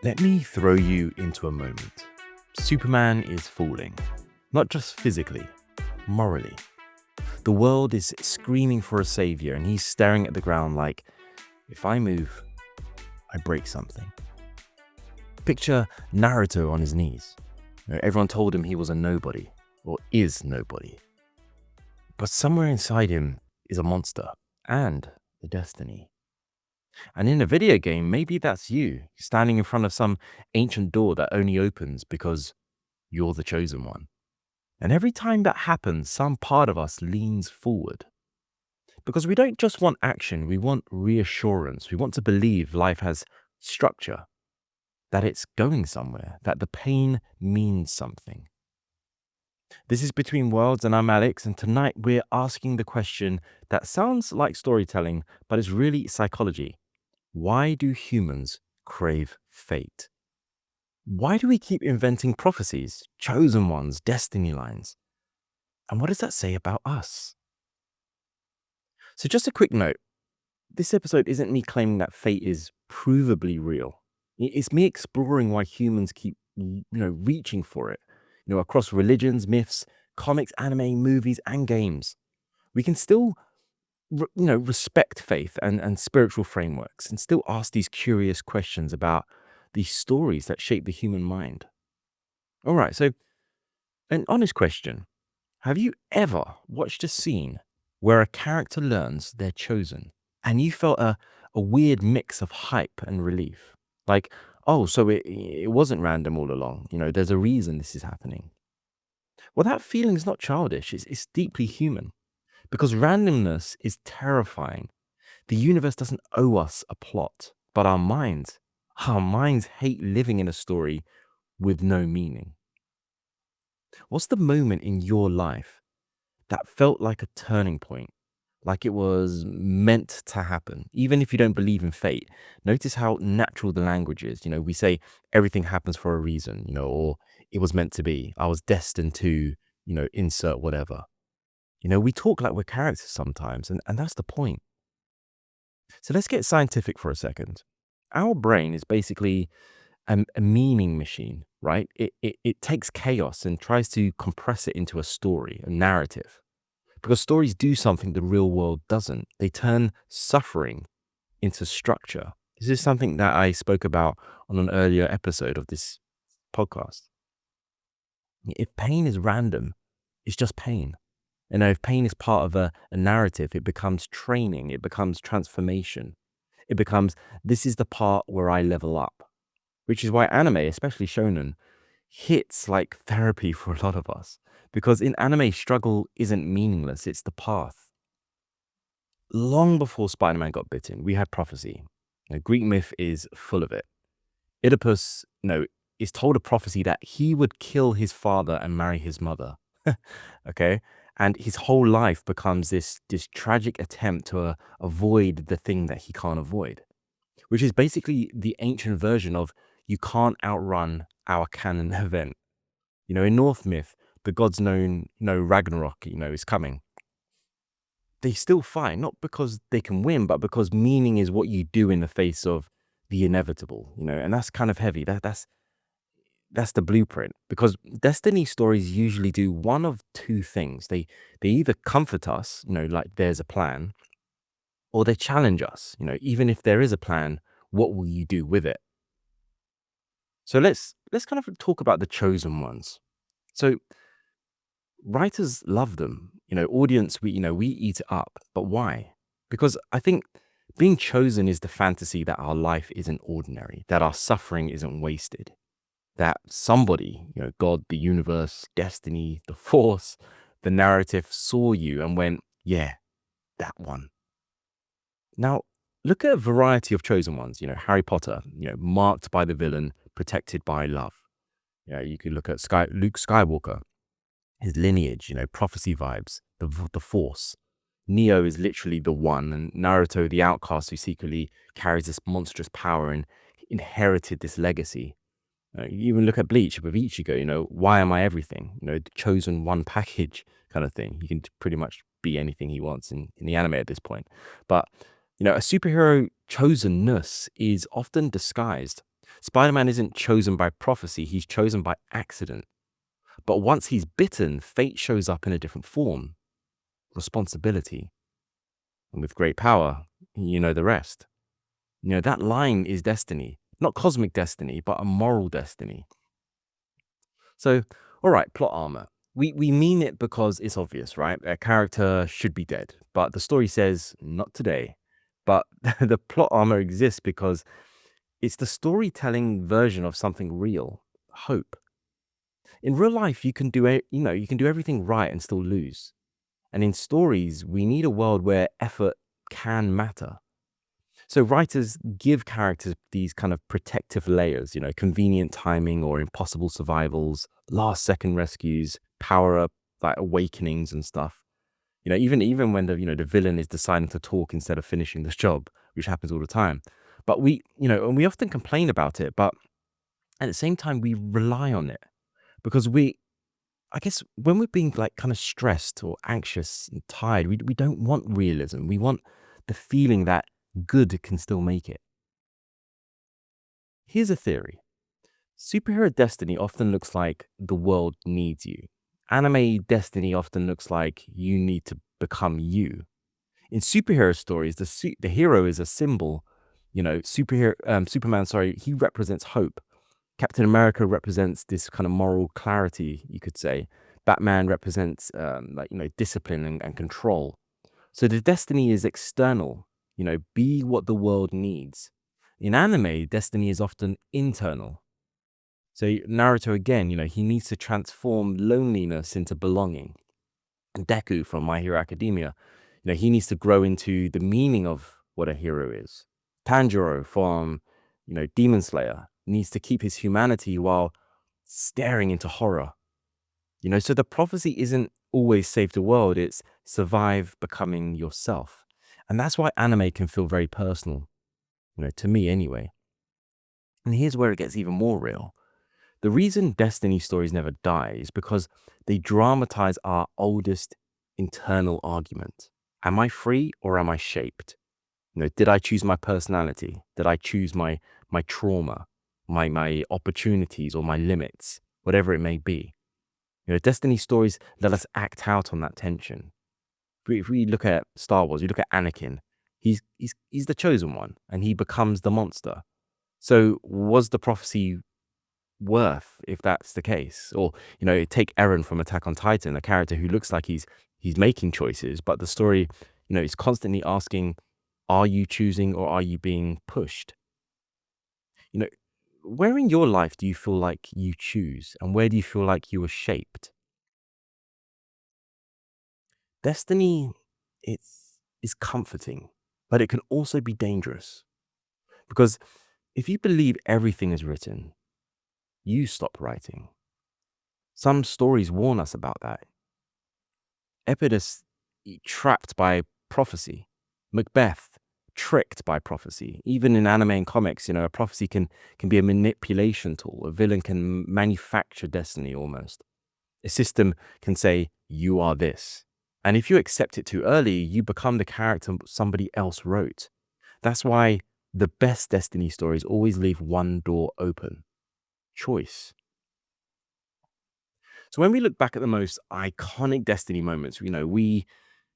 Let me throw you into a moment. Superman is falling, not just physically, morally. The world is screaming for a savior, and he's staring at the ground like, if I move, I break something. Picture Naruto on his knees. Everyone told him he was a nobody, or is nobody. But somewhere inside him is a monster and a destiny. And in a video game, maybe that's you, standing in front of some ancient door that only opens because you're the chosen one. And every time that happens, some part of us leans forward. Because we don't just want action, we want reassurance. We want to believe life has structure, that it's going somewhere, that the pain means something. This is Between Worlds, and I'm Alex, and tonight we're asking the question that sounds like storytelling, but is really psychology. Why do humans crave fate? Why do we keep inventing prophecies, chosen ones, destiny lines? And what does that say about us? So just a quick note, this episode isn't me claiming that fate is provably real. It's me exploring why humans keep, reaching for it, across religions, myths, comics, anime, movies, and games. We can still, respect faith and spiritual frameworks and still ask these curious questions about these stories that shape the human mind. All right, so an honest question. Have you ever watched a scene where a character learns they're chosen and you felt a weird mix of hype and relief? Like, oh, so it wasn't random all along. There's a reason this is happening. Well, that feeling is not childish. It's deeply human because randomness is terrifying. The universe doesn't owe us a plot, but our minds hate living in a story with no meaning. What's the moment in your life that felt like a turning point, like it was meant to happen, even if you don't believe in fate? Notice how natural the language is. We say everything happens for a reason, or it was meant to be. I was destined to, insert whatever. We talk like we're characters sometimes, and that's the point. So let's get scientific for a second. Our brain is basically a meaning machine, right? It takes chaos and tries to compress it into a story, a narrative. Because stories do something the real world doesn't. They turn suffering into structure. This is something that I spoke about on an earlier episode of this podcast. If pain is random, it's just pain. If pain is part of a narrative, it becomes training, it becomes transformation. It becomes, this is the part where I level up, which is why anime, especially shonen, hits like therapy for a lot of us. Because in anime, struggle isn't meaningless, it's the path. Long before Spider-Man got bitten, we had prophecy. Greek myth is full of it. Oedipus, is told a prophecy that he would kill his father and marry his mother. Okay? And his whole life becomes this tragic attempt to avoid the thing that he can't avoid, which is basically the ancient version of you can't outrun our canon event. In Norse myth, the gods know Ragnarok, is coming. They still fight, not because they can win, but because meaning is what you do in the face of the inevitable, and that's kind of heavy. That's the blueprint, because destiny stories usually do one of two things. They either comfort us, like there's a plan, or they challenge us, even if there is a plan, what will you do with it? So let's kind of talk about the chosen ones. So writers love them, audience, we eat it up. But why? Because I think being chosen is the fantasy that our life isn't ordinary, that our suffering isn't wasted, that somebody, God, the universe, destiny, the force, the narrative saw you and went, yeah, that one. Now, look at a variety of chosen ones, Harry Potter, marked by the villain, protected by love. You could look at Luke Skywalker, his lineage, prophecy vibes, the force. Neo is literally the one, and Naruto, the outcast who secretly carries this monstrous power and inherited this legacy. You even look at Bleach with Ichigo, why am I everything? The chosen one package kind of thing. He can pretty much be anything he wants in the anime at this point. But, a superhero chosenness is often disguised. Spider-Man isn't chosen by prophecy, he's chosen by accident. But once he's bitten, fate shows up in a different form, responsibility. And with great power, you know the rest. That line is destiny, not cosmic destiny, but a moral destiny. So, all right, plot armor. We mean it because it's obvious, right? A character should be dead, but the story says not today. But the plot armor exists because it's the storytelling version of something real, hope. In real life, you can do you can do everything right and still lose. And in stories, we need a world where effort can matter. So writers give characters these kind of protective layers, convenient timing or impossible survivals, last second rescues, power up like awakenings and stuff. Even when the villain is deciding to talk instead of finishing the job, which happens all the time. But and we often complain about it, but at the same time we rely on it because I guess when we're being like kind of stressed or anxious and tired, we don't want realism. We want the feeling that good can still make it. Here's a theory. Superhero destiny often looks like the world needs you. Anime destiny often looks like you need to become you. In superhero stories, the hero is a symbol. Superman, sorry, he represents hope. Captain America represents this kind of moral clarity, you could say. Batman represents discipline and control. So the destiny is external. Be what the world needs. In anime, destiny is often internal. So Naruto again, he needs to transform loneliness into belonging. And Deku from My Hero Academia, he needs to grow into the meaning of what a hero is. Tanjiro from, Demon Slayer needs to keep his humanity while staring into horror. So the prophecy isn't always save the world, it's survive becoming yourself. And that's why anime can feel very personal, to me anyway. And here's where it gets even more real. The reason Destiny stories never die is because they dramatize our oldest internal argument. Am I free or am I shaped? Did I choose my personality? Did I choose my trauma, my opportunities or my limits, whatever it may be? Destiny stories let us act out on that tension. If we look at Star Wars, we look at Anakin. He's the chosen one, and he becomes the monster. So was the prophecy worth if that's the case? Or take Eren from Attack on Titan, a character who looks like he's making choices, but the story is constantly asking, are you choosing or are you being pushed? You know, where in your life do you feel like you choose, and where do you feel like you were shaped? Destiny, is comforting, but it can also be dangerous because if you believe everything is written, you stop writing. Some stories warn us about that. Epidus trapped by prophecy. Macbeth tricked by prophecy. Even in anime and comics, a prophecy can be a manipulation tool. A villain can manufacture destiny almost. A system can say, you are this. And if you accept it too early, you become the character somebody else wrote. That's why the best destiny stories always leave one door open. Choice. So when we look back at the most iconic destiny moments,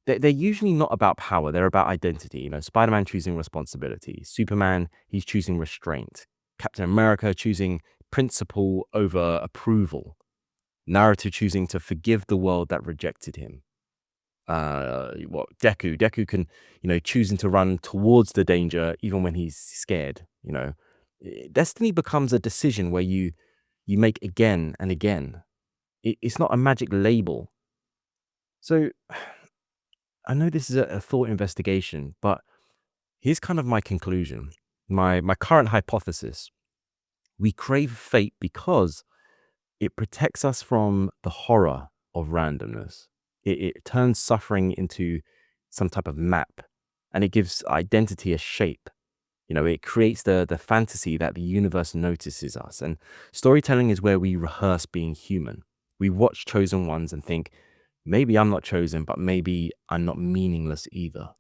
they're usually not about power. They're about identity. Spider-Man choosing responsibility. Superman, he's choosing restraint. Captain America choosing principle over approval. Naruto choosing to forgive the world that rejected him. Deku can, choosing to run towards the danger even when he's scared. Destiny becomes a decision where you make again and again. It's not a magic label. So I know this is a thought investigation, but here's kind of my conclusion, my current hypothesis. We crave fate because it protects us from the horror of randomness. It turns suffering into some type of map, and it gives identity a shape. It creates the fantasy that the universe notices us. And storytelling is where we rehearse being human. We watch chosen ones and think, maybe I'm not chosen, but maybe I'm not meaningless either.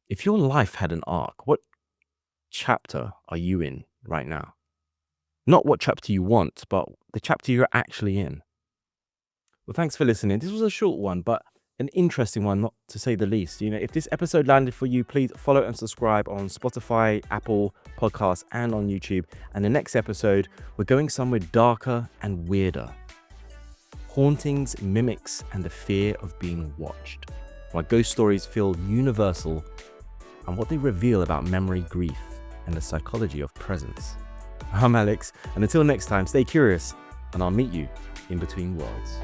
If your life had an arc, what chapter are you in right now. Not what chapter you want, but the chapter you're actually in. Well, thanks for listening. This was a short one, but an interesting one, not to say the least. If this episode landed for you, please follow and subscribe on Spotify, Apple Podcasts, and on YouTube. And the next episode, we're going somewhere darker and weirder. Hauntings, mimics, and the fear of being watched. Why ghost stories feel universal and what they reveal about memory, grief, and the psychology of presence. I'm Alex, and until next time, stay curious, and I'll meet you in between worlds.